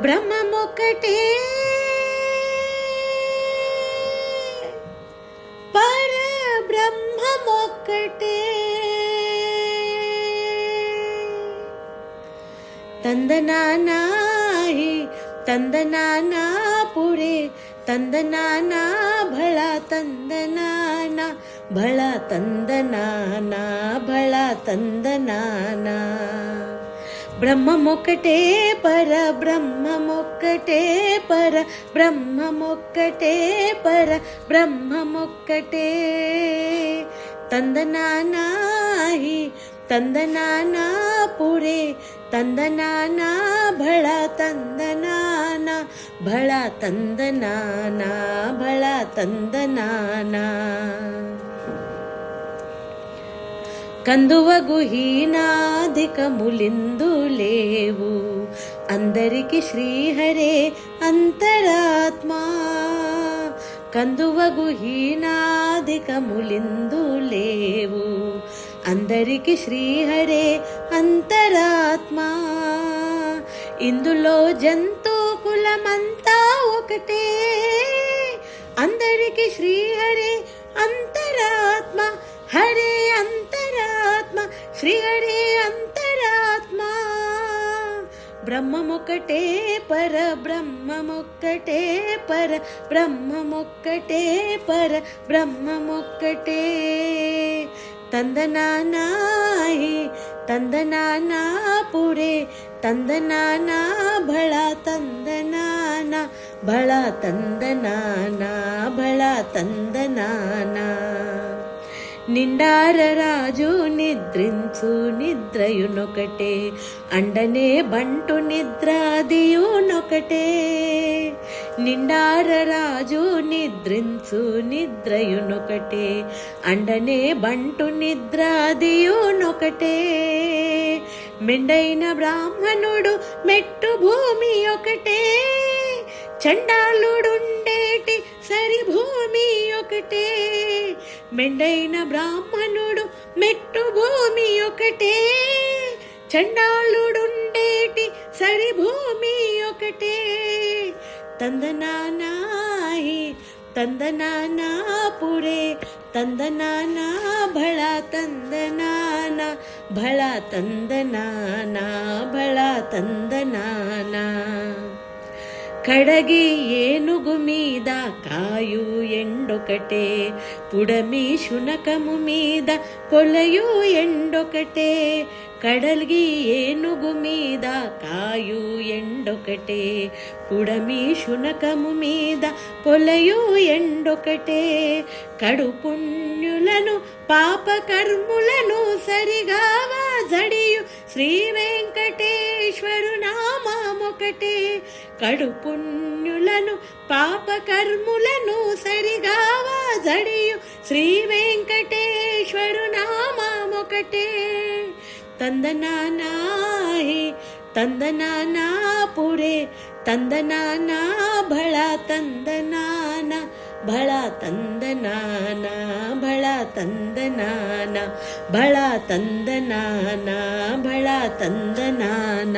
బ్రహ్మమొక్కటే పరబ్రహ్మమొక్కటే ತಂದನಾನಾ ಹಿ ತಂದನಾನಾ ಪುರೆ ತಂದನಾನಾ ಭಳ ತಂದನಾನ ಭಳ ತಂದನಾನ ಭಳ ತಂದನಾನ ಬ್ರಹ್ಮಮೊಕ್ಕಟೇ ಪರ ಬ್ರಹ್ಮಮೊಕ್ಕಟೇ ಪರ ಬ್ರಹ್ಮಮೊಕ್ಕಟೇ ಪರ ಬ್ರಹ್ಮಮೊಕ್ಕಟೇ ತಂದನಾನಾ ಹಿ ತಂದನಾನಾ ಪುರೆ ತಂದನಾನ ಭಳ ತಂದನಾನ ಭಳ ತಂದನಾನ ಭಳ ತಂದನಾನ కందువగు హీనాధికములిందు లేవు అందరికి శ్రీహరే అంతరాత్మా కందువగు హీనాధికములిందు లేవు అందరికి శ్రీహరే అంతరాత్మా ఇందులో జంతు కులమంతా ఒకటే అందరికి శ్రీహరే అంతరాత్మ హరే అంతరాత్మ శ్రీహరే అంతరాత్మ బ్రహ్మమొక్కటే పర బ్రహ్మమొక్కటే పర బ్రహ్మమొక్కటే పర బ్రహ్మమొక్కటే ತಂದನಾನಾ ಹಿ ತಂದನಾನಾ ಪುರೆ ತಂದನಾನಾ ಭಳ ತಂದನಾನ ಭಳ ತಂದನಾನ ಭಳ ತಂದನಾನ నిండార రాజు నిద్రించు నిద్రయునొకటే అండనే బంటు నిద్రాదియునొకటే నిండార రాజు నిద్రించు నిద్రయునొకటే అండనే బంటు నిద్రాదియునొకటే మెండైన బ్రాహ్మణుడు మెట్టు భూమి ఒకటే చండాలుడుండేటి సరి భూమి ఒకటే మెండైన బ్రాహ్మణుడు మెట్టు భూమి ఒకటే చండాలుడుండేటి సరి భూమి ఒకటే ತಂದನಾನಾ ಹಿ ತಂದನಾನಾ ಪುರೆ ತಂದನಾನಾ ಭಳ ತಂದನಾನ ಭಳ ತಂದನಾನ ಭಳ ತಂದನಾನ కడగి ఏనుగు మీద కాయు ఎండొకటే పుడమి శునకము మీద పొలయు ఎండొకటే కడల్గి ఏనుగు మీద కాయు ఎండొకటే పుడమి శునకము మీద పొలయు ఎండొకటే కడు పుణ్యులను పాపకర్ములను సరిగావా జడియు శ్రీ వెంకటేశ్వరు నామమొకటే కడు పుణ్యులను పాపకర్ములను సరిగావా జడియు శ్రీ వెంకటేశ్వరు నామమొకటే ತಂದನಾನಾ ಹಿ ತಂದನಾನಾ ಪುರೆ ತಂದನಾನಾ ಭಳ ತಂದನಾನ ಭಳ ತಂದನಾನ ಭಳ ತಂದನಾನ ಭಳ ತಂದನಾನ ಭಳ ತಂದನಾನ